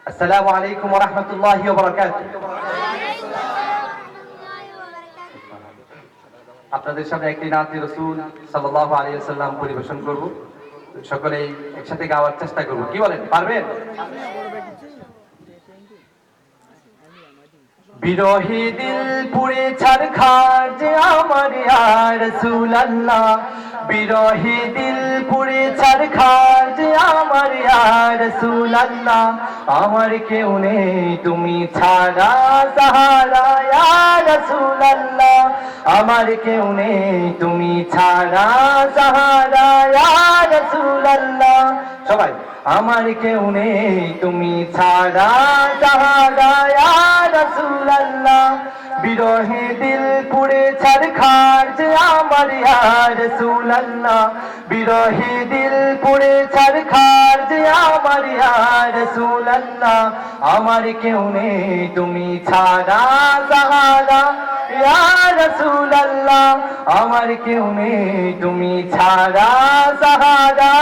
আসসালামু আলাইকুম ওয়া রাহমাতুল্লাহি ওয়া বারাকাতুহু। আপনাদের সামনে একটি নাতে রাসূল সাল্লাল্লাহু আলাইহি ওয়াসাল্লাম পরিবেশন করব। সকলেই একসাথে গাওয়ার চেষ্টা করব। কি বলেন, পারবেন? বিরহি দিল পুড়ে ছারখার যে আমার ইয়া রাসূলুল্লাহ, বিরহি দিল পুড়ে ছারখার যে আমার ইয়া রাসূলুল্লাহ, আমার কেউ নেই তুমি ছাড়া সাহারা ইয়া রাসূলুল্লাহ, আমার কেউ নেই তুমি ছাড়া সাহারা ইয়া রাসূলুল্লাহ। সবাই, আমার কেউ নেই তুমি ছাড়া সাহারা ইয়া রাসূলুল্লাহ, বিরহে দিল পুড়ে ছারখার যে আমার ইয়া রাসূলুল্লাহ, বিরহে দিল পুড়ে ছারখার যে আমার ইয়া রাসূলুল্লাহ, আমার কেউ নেই তুমি ছাড়া সাহারা ইয়া রাসূলুল্লাহ, আমার কেউ নেই তুমি ছাড়া সাহারা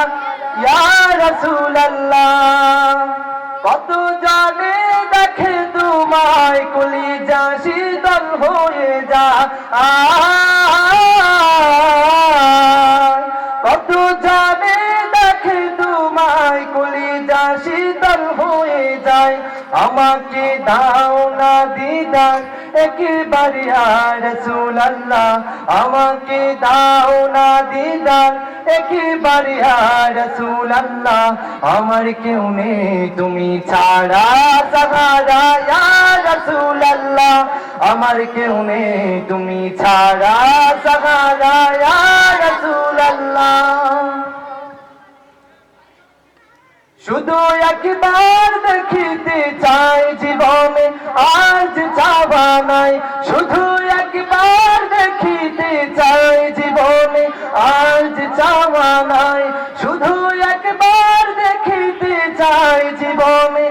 ইয়া রাসূলুল্লাহ। কত জানে দেখে তোমায় কলিজা শীতল হয়ে যায়, কত জানে দেখে তোমায় কলিজা শীতল হয়ে যায়, আমাকে দাও না দিদার একবার ইয়া রাসূলুল্লাহ, আমাকে দাও না দিদার একবার ইয়া রাসূলুল্লাহ, আমার কেউ নেই তুমি ছাড়া সাহারা ইয়া রাসূলুল্লাহ, আমার কেউ নেই তুমি ছাড়া সাহারা ইয়া রাসূলুল্লাহ। শুধু একবার দেখিতে চাই জীবনে আজ চাওয়া নাই, শুধু একবার দেখিতে চাই জীবনে আজ চাওয়া নাই, শুধু একবার দেখিতে চাই জীবনে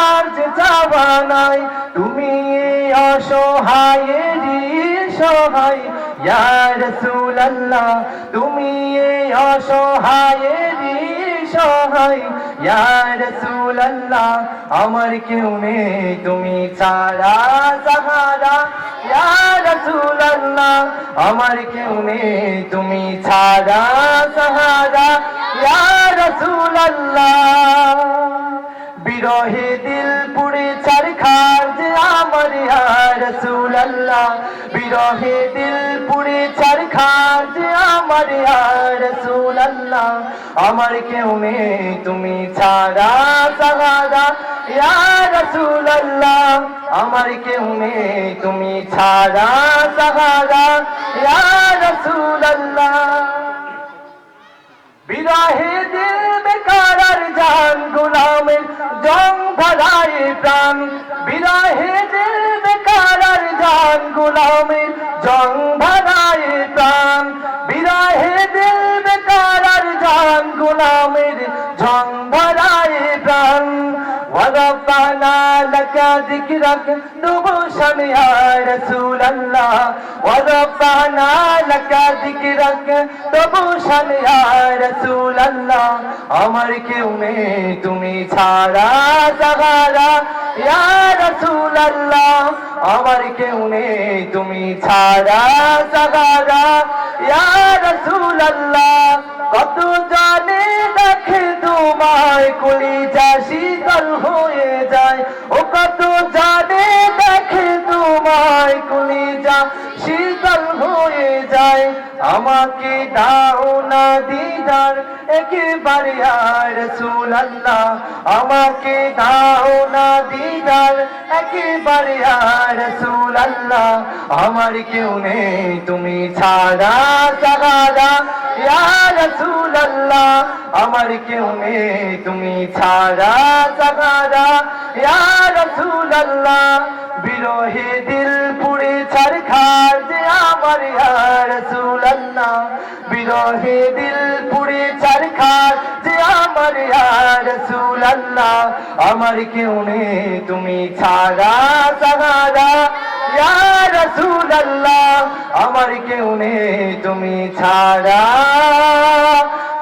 আজ চাওয়া নাই, তুমি অসহায়েরই সহায় ইয়া রাসূলুল্লাহ, তুমি অসহায়েরই সহায় ইয়া রাসূলুল্লাহ, আমার কেউ নেই তুমি ছাড়া সাহারা ইয়া রাসূলুল্লাহ, আমার কেউ নেই তুমি ছাড়া সাহারা ইয়া রাসূলুল্লাহ। বিরহে দিল পুড়ে ছারখার যে আমার ইয়া রাসূলুল্লাহ, বিরহে দিল পুড়ে ছারখার যে আমার ইয়া রাসূলুল্লাহ, আমার কেউ নেই তুমি ছাড়া সাহারা ইয়া রাসূলুল্লাহ, আমার কেউ নেই তুমি ছাড়া সাহারা ইয়া রাসূলুল্লাহ। বিরহে দিল বেকারার জান গোলামের জং ধরায় প্রাণ, বিরহে দিল বেকারার জান গোলামের জং ধরায় প্রাণ, বিরহে দিল বেকারার জান গোলামের জং ধরায় প্রাণ। ورفعنا لك ذكرك نبوشا يا رسول الله، ورفعنا لك ذكرك نبوشا يا رسول الله, আমার কেউ নেই তুমি ছাড়া সাহারা ইয়া রাসূলুল্লাহ, আমার কেউ নেই তুমি ছাড়া সাহারা ইয়া রাসূলুল্লাহ। কত জানে দেখে তোমায় কলিজা শীতল হয়ে যায়, ও কত জানে দেখে তোমায় কলিজা শীতল হয়ে যায়, আমাকে দাও না দিদার একবার ইয়া রাসূলুল্লাহ, আমাকে দাও না দিদার একবার ইয়া রাসূলুল্লাহ, আমার কেউ নেই তুমি ছাড়া সাহারা ইয়া রাসূলুল্লাহ, আমার কেউ নেই তুমি ছাড়া সাহারা ইয়া রাসূলুল্লাহ। বিরহে দিল পুড়ে ছারখার যে আমার ইয়া রাসূলুল্লাহ, বিরহে দিল পুড়ে ছারখার যে আমার ইয়া রাসূলুল্লাহ, আমার কেউ নেই তুমি ছাড়া সাহারা ইয়া রাসূলুল্লাহ, আমার কেউ নেই তুমি ছাড়া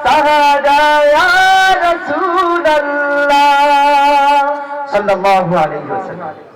সাহারা ইয়া রাসূলুল্লাহ। সাল্লাল্লাহু আলাইহি ওয়াসাল্লাম।